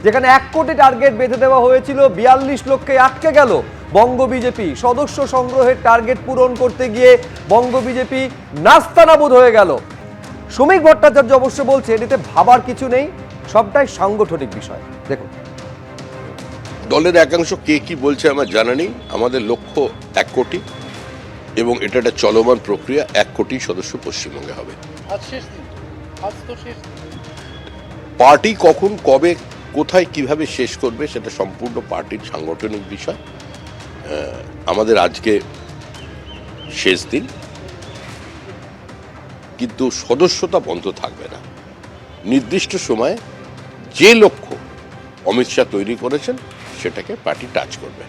যেখানে 1 কোটি টার্গেট বেঁধে দেওয়া হয়েছিল, 42 লক্ষে আটকে গেল বঙ্গ বিজেপি। সদস্য সংগ্রহের টার্গেট পূরণ করতে গিয়ে বঙ্গ বিজেপি নাস্তানাবুদ হয়ে গেল। শ্রমিক ভট্টাচার্য অবশ্য বলছে এটিতে ভাবার কিছু নেই, সবটাই সাংগঠনিক বিষয়। দেখুন, দলের একাংশ কে কি বলছে আমার জানা নেই। আমাদের লক্ষ্য 1 কোটি এবং এটা একটা চলমান প্রক্রিয়া। 1 কোটি সদস্য পশ্চিমবঙ্গে হবে। পার্টি কখন, কবে, কোথায়, কিভাবে শেষ করবে সেটা সম্পূর্ণ পার্টির সাংগঠনিক বিষয়। আমাদের আজকে শেষ দিন, কিন্তু সদস্যতা বন্ধ থাকবে না। নির্দিষ্ট সময়ে যে লক্ষ্য অমিত শাহ তৈরি করেছেন সেটাকে পার্টি টাচ করবে।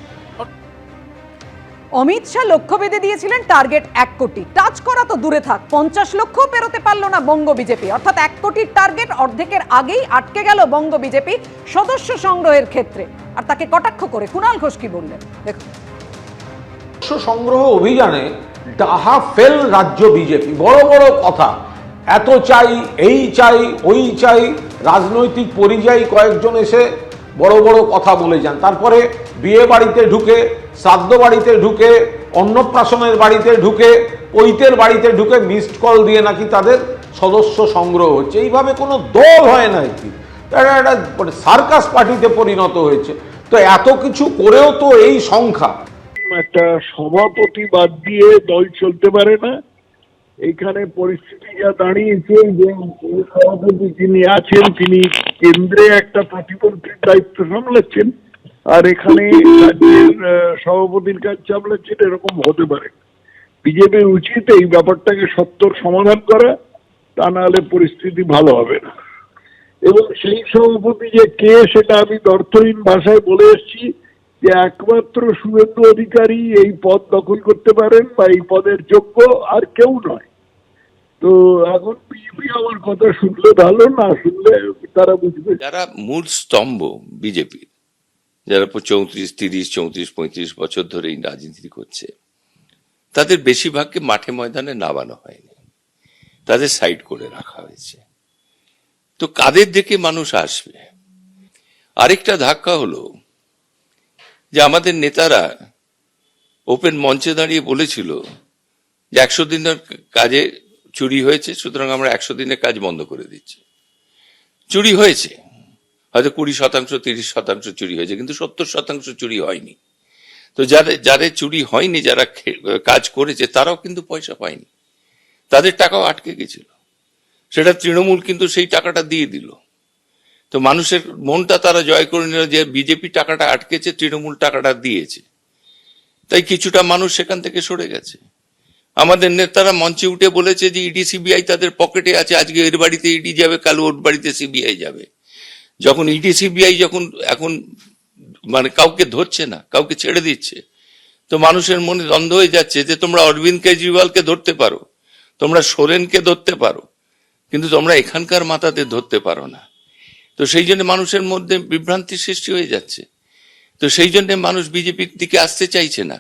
অমিত শাহ লক্ষ্য বেঁধে দিয়েছিলেন টার্গেট 1 কোটি, টাচ করা তো দূরে থাক, 50 লক্ষ পেরোতে পারল না বঙ্গ বিজেপি। অর্থাৎ 1 কোটির টার্গেট অর্ধেকের আগেই আটকে গেল বঙ্গ বিজেপি সদস্য সংগ্রহের ক্ষেত্রে। আর তাকে কটাক্ষ করে কুণাল ঘোষ কি বললেন দেখুন। সদস্য সংগ্রহ অভিযানে ডাহা ফেল রাজ্য বিজেপি। বড় বড় কথা, এত চাই, এই চাই, ওই চাই, রাজনৈতিক পরিযায়ী কয়েকজন এসে বড় বড় কথা বলে যান। তারপরে বিয়ে বাড়িতে ঢুকে, শ্রাদ্ধ বাড়িতে ঢুকে, অন্নপ্রাশনের বাড়িতে ঢুকে, পৈতের বাড়িতে ঢুকে মিসড কল দিয়ে নাকি তাদের সদস্য সংগ্রহ হচ্ছে। এইভাবে কোনো দল হয় না, কি একটা সার্কাস পার্টিতে পরিণত হয়েছে। তো এত কিছু করেও তো এই সংখ্যা। একটা সভাপতি বাদ দিয়ে দল চলতে পারে না। এখানে পরিস্থিতি যা দাঁড়িয়েছে যে সভাপতি যিনি আছেন তিনি কেন্দ্রে একটা প্রতিমন্ত্রীর দায়িত্ব সামলাচ্ছেন, আর এখানে রাজ্যের সভাপতির কাজ সামলাচ্ছেন, এরকম হতে পারে। বিজেপির উচিত এই ব্যাপারটাকে সত্বর সমাধান করা, তা না হলে পরিস্থিতি ভালো হবে না। এবং সেই সভাপতি যে কে সেটা আমি অর্থহীন ভাষায় বলে এসেছি যে একমাত্র শুভেন্দু অধিকারী এই পদ দখল করতে পারেন বা এই পদের যোগ্য, আর কেউ নয়। তো এখন বিজেপি আমার কথা শুনলে ভালো, না শুনলে তারা বুঝবে। যারা মূল স্তম্ভ বিজেপি, যারা 34, 30, 34, 35 বছর ধরে এই রাজনীতি করছে, তাদের বেশিরভাগকে মাঠে ময়দানে নামানো হয়নি, তাদের সাইড করে রাখা হয়েছে। তো কাদের দেখে মানুষ আসবে? আরেকটা ধাক্কা হলো যে আমাদের নেতারা ওপেন মঞ্চে দাঁড়িয়ে বলেছিল যে 100 দিনের কাজে চুরি হয়েছে, সুতরাং আমরা 100 দিনের কাজ বন্ধ করে দিচ্ছি। চুরি হয়েছে হয়তো 20%, 30% চুরি হয়েছে, কিন্তু 70% চুরি হয়নি। তো যাদের চুরি হয়নি, যারা কাজ করেছে, তারাও কিন্তু পয়সা পায়নি, তাদের টাকাও আটকে গেছিল। সেটা তৃণমূল কিন্তু সেই টাকাটা দিয়ে দিল। তো মানুষের মনটা তারা জয় করে নিল যে বিজেপি টাকাটা আটকেছে, তৃণমূল টাকাটা দিয়েছে, তাই কিছুটা মানুষ সেখান থেকে সরে গেছে। আমাদের নেতারা মঞ্চে উঠে বলেছে যে ইডি সিবিআই তাদের পকেটে আছে, আজকে এর বাড়িতে ইডি যাবে, কাল ওর বাড়িতে সিবিআই যাবে। যখন ইডি সিবিআই যখন এখন মানে কাউকে ধরছে না, কাউকে ছেড়ে দিচ্ছে, তো মানুষের মনে দ্বন্দ্ব হয়ে যাচ্ছে যে তোমরা অরবিন্দ কেজরিওয়ালকে ধরতে পারো, তোমরা সোরেনকে ধরতে পারো, কিন্তু তোমরা এখানকার মাথাতে ধরতে পারো না। তো সেই জন্য মানুষের মধ্যে বিভ্রান্তি সৃষ্টি হয়ে যাচ্ছে। তো সেই জন্য মানুষ বিজেপির দিকে আসতে চাইছে না।